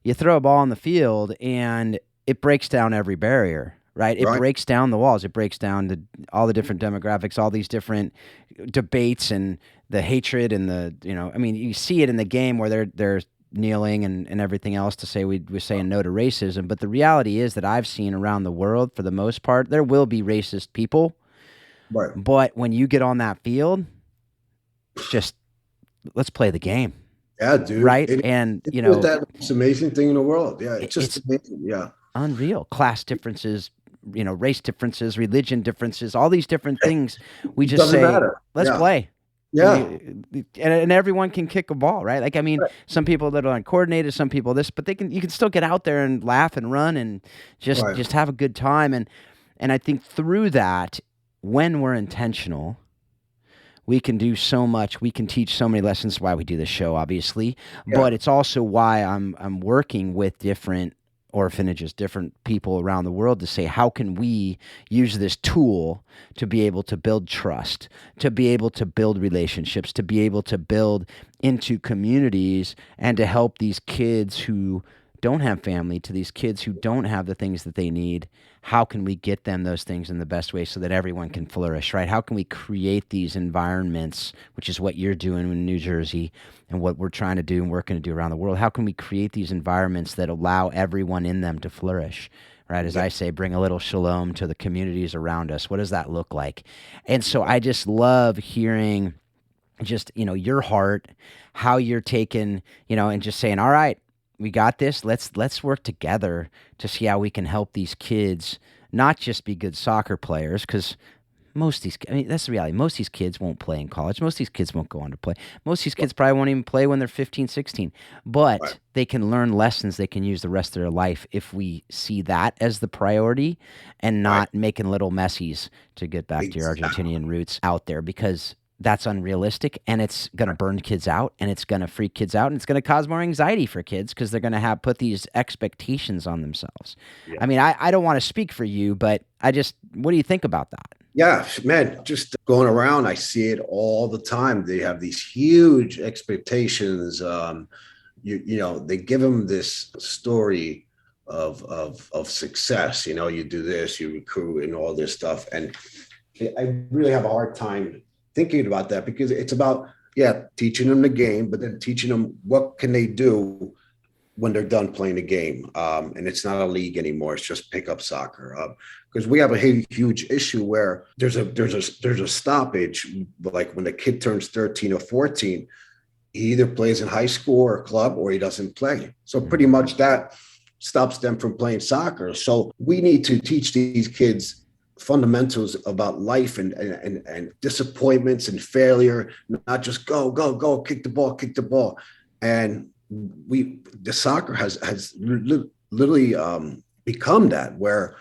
You throw a ball on the field and it breaks down every barrier, right? It breaks down the walls. It breaks down all the different demographics, all these different debates and the hatred and you see it in the game where they're kneeling and everything else to say we're saying no to racism. But the reality is that I've seen around the world, for the most part, there will be racist people. Right. But when you get on that field, just let's play the game. Yeah, dude. Right. It's the amazing thing in the world. Yeah. It's amazing. Yeah. Unreal. Class differences, race differences, religion differences, all these different things. We just say, let's play. Yeah. And everyone can kick a ball, right? Like, I mean, some people that are uncoordinated, some people this, but you can still get out there and laugh and run and just have a good time. And I think through that, when we're intentional, we can do so much. We can teach so many lessons. Why we do this show, obviously, but it's also why I'm working with different orphanages, different people around the world to say, how can we use this tool to be able to build trust, to be able to build relationships, to be able to build into communities and to help these kids who don't have family, to these kids who don't have the things that they need. How can we get them those things in the best way so that everyone can flourish, right? How can we create these environments, which is what you're doing in New Jersey and what we're trying to do and we're going to do around the world? How can we create these environments that allow everyone in them to flourish, right? As I say, bring a little shalom to the communities around us. What does that look like? And so I just love hearing just, your heart, how you're taking, and just saying, all right, we got this. Let's work together to see how we can help these kids not just be good soccer players, because that's the reality. Most of these kids won't play in college. Most of these kids won't go on to play. Most of these kids probably won't even play when they're 15, 16. But they can learn lessons they can use the rest of their life if we see that as the priority and not making little messies, to get back to your Argentinian roots, out there, because that's unrealistic, and it's going to burn kids out, and it's going to freak kids out, and it's going to cause more anxiety for kids because they're going to put these expectations on themselves. Yeah. I mean, I don't want to speak for you, but what do you think about that? Yeah, man, just going around, I see it all the time. They have these huge expectations, they give them this story of success. You do this, you recruit and all this stuff. And I really have a hard time thinking about that, because it's about, teaching them the game, but then teaching them what can they do when they're done playing the game. And it's not a league anymore. It's just pickup soccer. Because we have a huge issue where there's a stoppage. Like when the kid turns 13 or 14, he either plays in high school or club, or he doesn't play. So pretty much that stops them from playing soccer. So we need to teach these kids fundamentals about life and disappointments and failure, not just go, kick the ball. And the soccer has literally become that, where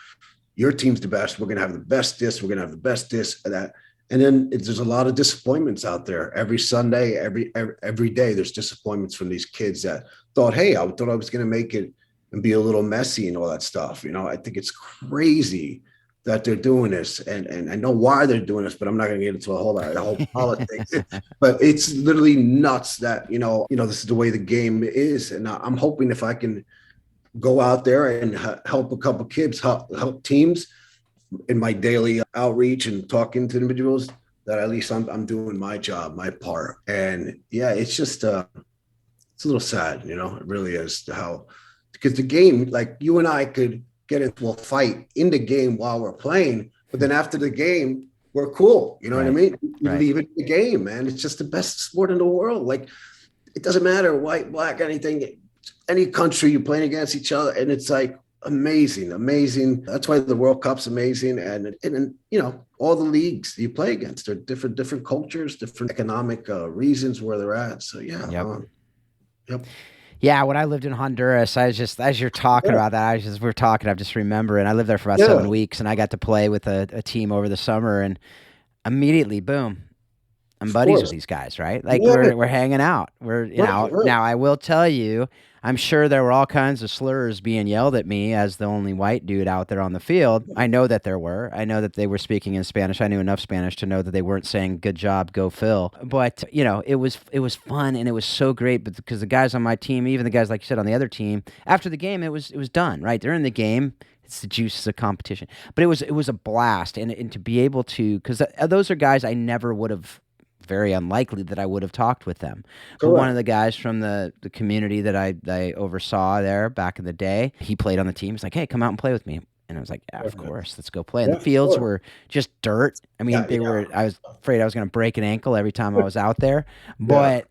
your team's the best. We're going to have the best this, we're going to have the best this, that. And then there's a lot of disappointments out there. Every Sunday, every day, there's disappointments from these kids that thought, hey, I thought I was going to make it and be a little messy and all that stuff. I think it's crazy that they're doing this, and I know why they're doing this, but I'm not going to get into the whole politics. But it's literally nuts that this is the way the game is, and I'm hoping if I can go out there and help a couple kids, help teams in my daily outreach and talking to individuals, that at least I'm doing my job, my part. And it's just it's a little sad, it really is, because the game, like you and I could get into a fight in the game while we're playing, but then after the game, we're cool. You know what I mean? You leave it in the game, man. It's just the best sport in the world. Like, it doesn't matter, white, black, anything, any country, you're playing against each other. And it's like amazing. That's why the World Cup's amazing. And all the leagues you play against, they're different cultures, different economic reasons where they're at. So yep. Yeah, when I lived in Honduras, I was just, as you're talking about that, I'm just remembering, I lived there for about 7 weeks, and I got to play with a team over the summer, and immediately, boom, I'm buddies with these guys, right? Like we're hanging out. Now I will tell you, I'm sure there were all kinds of slurs being yelled at me as the only white dude out there on the field. I know that there were. I know that they were speaking in Spanish. I knew enough Spanish to know that they weren't saying "good job, go Phil." But it was fun, and it was so great. But because the guys on my team, even the guys like you said on the other team, after the game, it was done. Right, they're in the game. It's the juice of competition. But it was a blast, and to be able to, because those are guys I never would have. Very unlikely that I would have talked with them. But one of the guys from the community that I oversaw there back in the day, he played on the team. He's like, hey, come out and play with me. And I was like, yeah, of course, let's go play. And the fields were just dirt. I mean, I was afraid I was going to break an ankle every time I was out there, but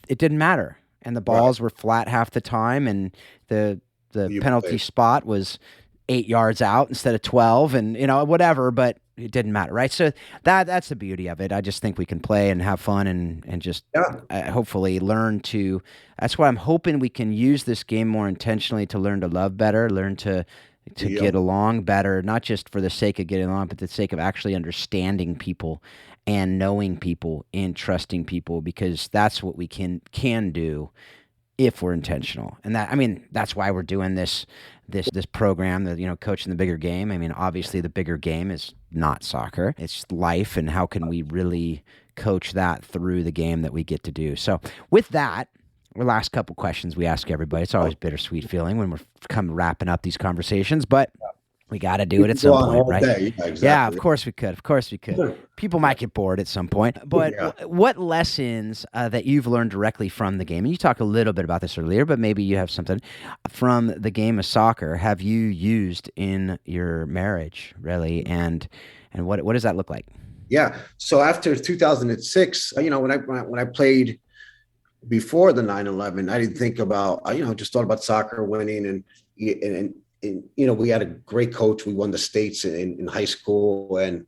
it didn't matter. And the balls were flat half the time, and the penalty spot was 8 yards out instead of 12, and whatever, but it didn't matter, right? So that's the beauty of it. I just think we can play and have fun and just hopefully learn to. That's why I'm hoping we can use this game more intentionally to learn to love better, learn to get along better, not just for the sake of getting along, but the sake of actually understanding people and knowing people and trusting people, because that's what we can do if we're intentional. And that's why we're doing this program, coaching the bigger game. I mean, obviously the bigger game is not soccer. It's life, and how can we really coach that through the game that we get to do. So with that, our last couple questions we ask everybody. It's always a bittersweet feeling when we're wrapping up these conversations, but we got to do it at some point, right? Yeah, exactly. Yeah, of course we could. People might get bored at some point. But what lessons that you've learned directly from the game, and you talked a little bit about this earlier, but maybe you have something from the game of soccer, have you used in your marriage, really? And what does that look like? Yeah. So after 2006, when I played before the 9/11, I didn't think about, just thought about soccer, winning, and we had a great coach. We won the states in high school, and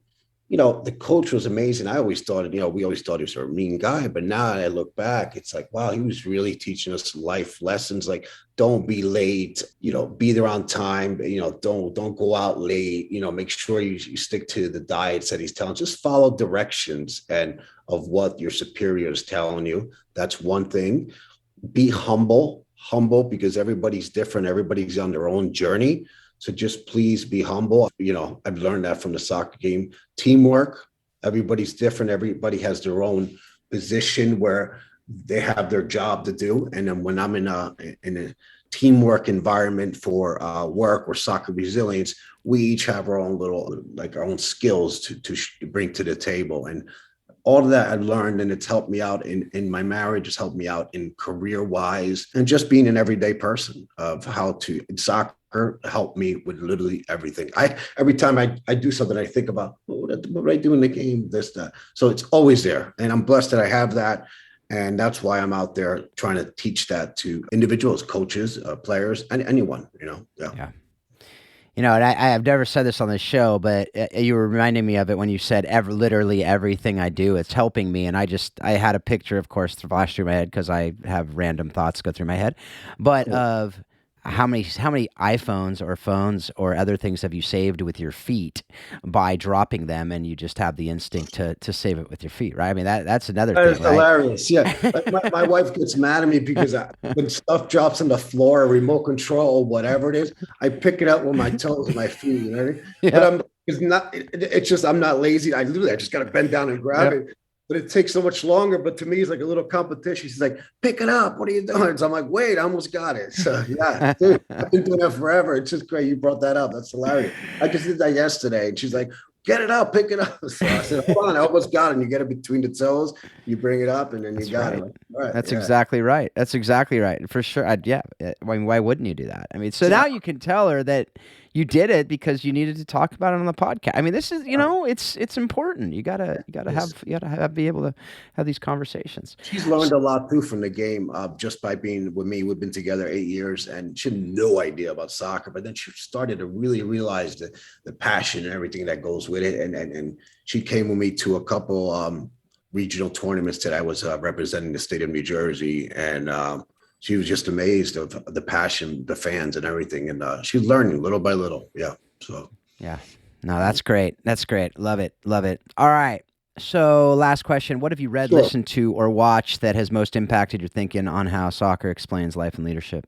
the coach was amazing. I always thought, we always thought he was a mean guy, but now I look back, it's like, wow, he was really teaching us life lessons, like don't be late, be there on time, don't go out late, make sure you stick to the diets that he's telling, just follow directions and of what your superior is telling you. That's one thing. Be humble because everybody's different. Everybody's on their own journey. So just please be humble. I've learned that from the soccer game. Teamwork, everybody's different. Everybody has their own position where they have their job to do. And then when I'm in a teamwork environment for work or soccer resilience, we each have our own little, like our own skills to bring to the table. And all of that I've learned, and it's helped me out in my marriage. It's helped me out in career wise, and just being an everyday person of how to soccer helped me with literally everything. Every time I do something, I think about what do I do in the game, this, that. So it's always there. And I'm blessed that I have that. And that's why I'm out there trying to teach that to individuals, coaches, players, and anyone, Yeah. And I have never said this on the show, but you were reminding me of it when you said literally everything I do, it's helping me. And I had a picture, of course, flash through my head because I have random thoughts go through my head, but of how many iPhones or phones or other things have you saved with your feet by dropping them, and you just have the instinct to save it with your feet, right? I mean, that's another thing, That's right? hilarious. Yeah. My wife gets mad at me because when stuff drops on the floor, remote control, whatever it is, I pick it up with my toes and my feet. You know what I mean? Yeah. But it's just, I'm not lazy. I just got to bend down and grab it. But it takes so much longer. But to me, it's like a little competition. She's like, pick it up. What are you doing? So I'm like, wait, I almost got it. So yeah, dude, I've been doing that forever. It's just great. You brought that up. That's hilarious. I just did that yesterday. And she's like, get it up, pick it up. So I said, hold on, I almost got it. And you get it between the toes, you bring it up, and then you got it. All right, That's exactly right. That's exactly right. For sure. I mean, why wouldn't you do that? I mean, so now you can tell her that you did it because you needed to talk about it on the podcast. I mean, this is, it's important. You gotta be able to have these conversations. She's learned a lot too from the game, just by being with me. We've been together 8 years, and she had no idea about soccer, but then she started to really realize the passion and everything that goes with it. And she came with me to a couple regional tournaments that I was representing the state of New Jersey, and she was just amazed of the passion, the fans, and everything. And she's learning little by little. Yeah. So. Yeah. No, that's great. That's great. Love it. Love it. All right. So last question. What have you read, listened to, or watched that has most impacted your thinking on how soccer explains life and leadership?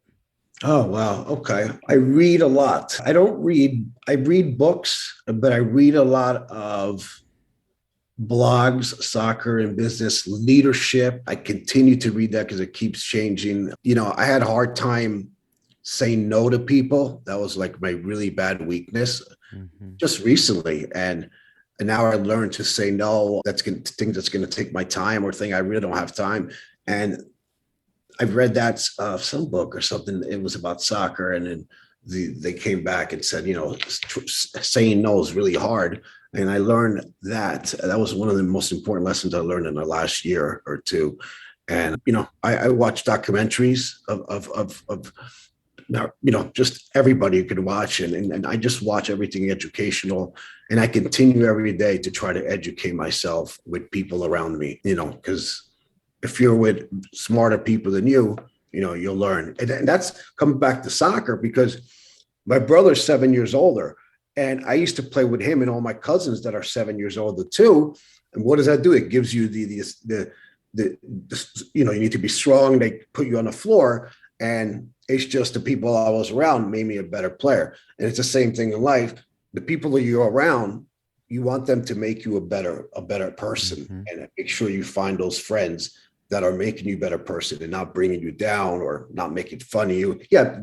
Oh, wow. Okay. I read a lot. I read books, but I read a lot of blogs, soccer and business leadership. I continue to read that because it keeps changing. I had a hard time saying no to people. That was like my really bad weakness just recently. And now I learned to say no. Things that's going to take my time, or thing I really don't have time. And I've read that some book or something. It was about soccer. And then they came back and said, saying no is really hard. And I learned that was one of the most important lessons I learned in the last year or two. And, I watch documentaries of just everybody you can watch. And I just watch everything educational. And I continue every day to try to educate myself with people around me, because if you're with smarter people than you'll learn. And that's coming back to soccer, because my brother's 7 years older. And I used to play with him and all my cousins that are 7 years older too. And what does that do? It gives you the you need to be strong. They put you on the floor, and it's just the people I was around made me a better player. And it's the same thing in life. The people that you're around, you want them to make you a better person, and make sure you find those friends that are making you a better person and not bringing you down or not making fun of you. Yeah.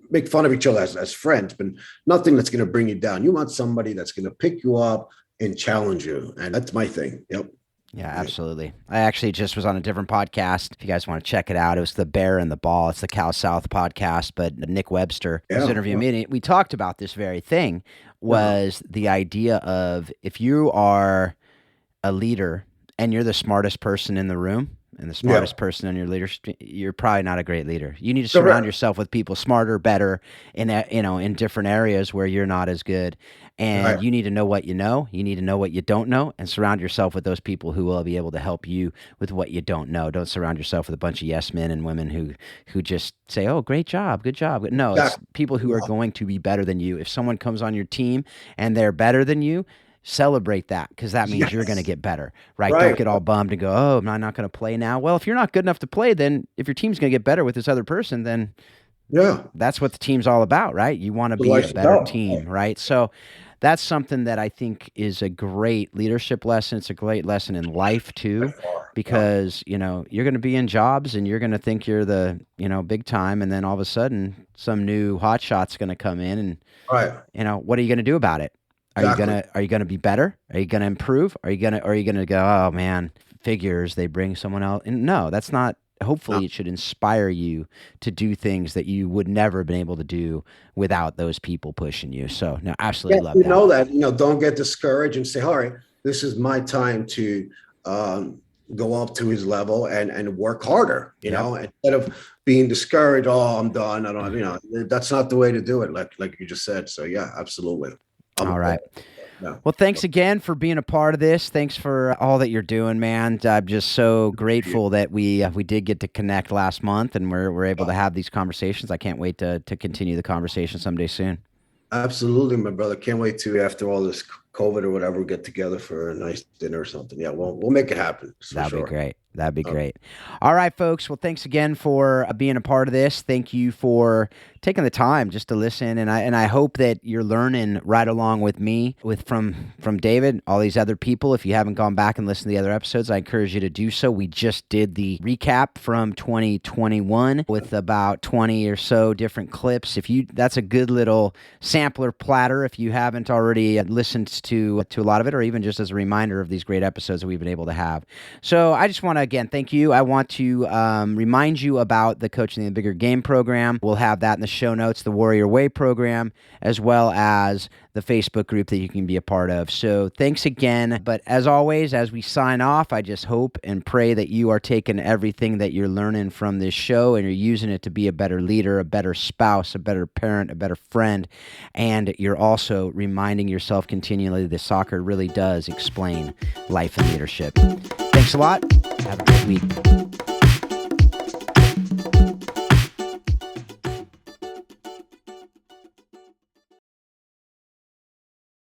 Make fun of each other as friends, but nothing that's going to bring you down. You want somebody that's going to pick you up and challenge you. And that's my thing. Yep. Yeah, absolutely. I actually just was on a different podcast. If you guys want to check it out, it was The Bear and the Ball. It's the Cal South podcast, but Nick Webster was interviewing me. And we talked about this very thing, was the idea of, if you are a leader and you're the smartest person in the room, and the smartest person in your leadership, you're probably not a great leader. You need to surround yourself with people smarter, better, in different areas where you're not as good. And you need to know what you know. You need to know what you don't know, and surround yourself with those people who will be able to help you with what you don't know. Don't surround yourself with a bunch of yes men and women who just say, "Oh, great job, good job." No, it's people who are going to be better than you. If someone comes on your team and they're better than you, celebrate that, because that means you're going to get better, right? Don't get all bummed and go, "Oh, am I not going to play now?" Well, if you're not good enough to play, then if your team's going to get better with this other person, then Yeah. That's what the team's all about, right? You want to be a better team, right? So that's something that I think is a great leadership lesson. It's a great lesson in life too, because, you know, you're going to be in jobs and you're going to think you're the, you know, big time. And then all of a sudden some new hotshot's going to come in and, you know, what are you going to do about it? Are you going to be better? Are you going to improve? Are you going to go, oh man, figures, they bring someone else? And no, that's not. Hopefully it should inspire you to do things that you would never have been able to do without those people pushing you. So no, absolutely love that. Know that, you know, don't get discouraged and say, all right, this is my time to go up to his level and work harder, you know, instead of being discouraged. Oh, I'm done. I don't, you know, that's not the way to do it. Like you just said. So yeah, absolutely. All right. Yeah. Well, thanks again for being a part of this. Thanks for all that you're doing, man. I'm just so grateful that we did get to connect last month and we're able to have these conversations. I can't wait to continue the conversation someday soon. Absolutely, my brother. Can't wait to, after all this COVID or whatever, get together for a nice dinner or something. Yeah, we'll make it happen. That'd be great. That'd be great. All right, folks. Well, thanks again for being a part of this. Thank you for taking the time just to listen, and I hope that you're learning right along with me, from David, all these other people. If you haven't gone back and listened to the other episodes, I encourage you to do so. We just did the recap from 2021 with about 20 or so different clips. That's a good little sampler platter if you haven't already listened to a lot of it, or even just as a reminder of these great episodes that we've been able to have. So I just want to, again, thank you. I want to remind you about the Coaching the Bigger Game program. We'll have that in the show notes, the Warrior Way program, as well as the Facebook group that you can be a part of. So thanks again. But as always, as we sign off, I just hope and pray that you are taking everything that you're learning from this show and you're using it to be a better leader, a better spouse, a better parent, a better friend. And you're also reminding yourself continually that soccer really does explain life and leadership. Thanks a lot. Have a great week.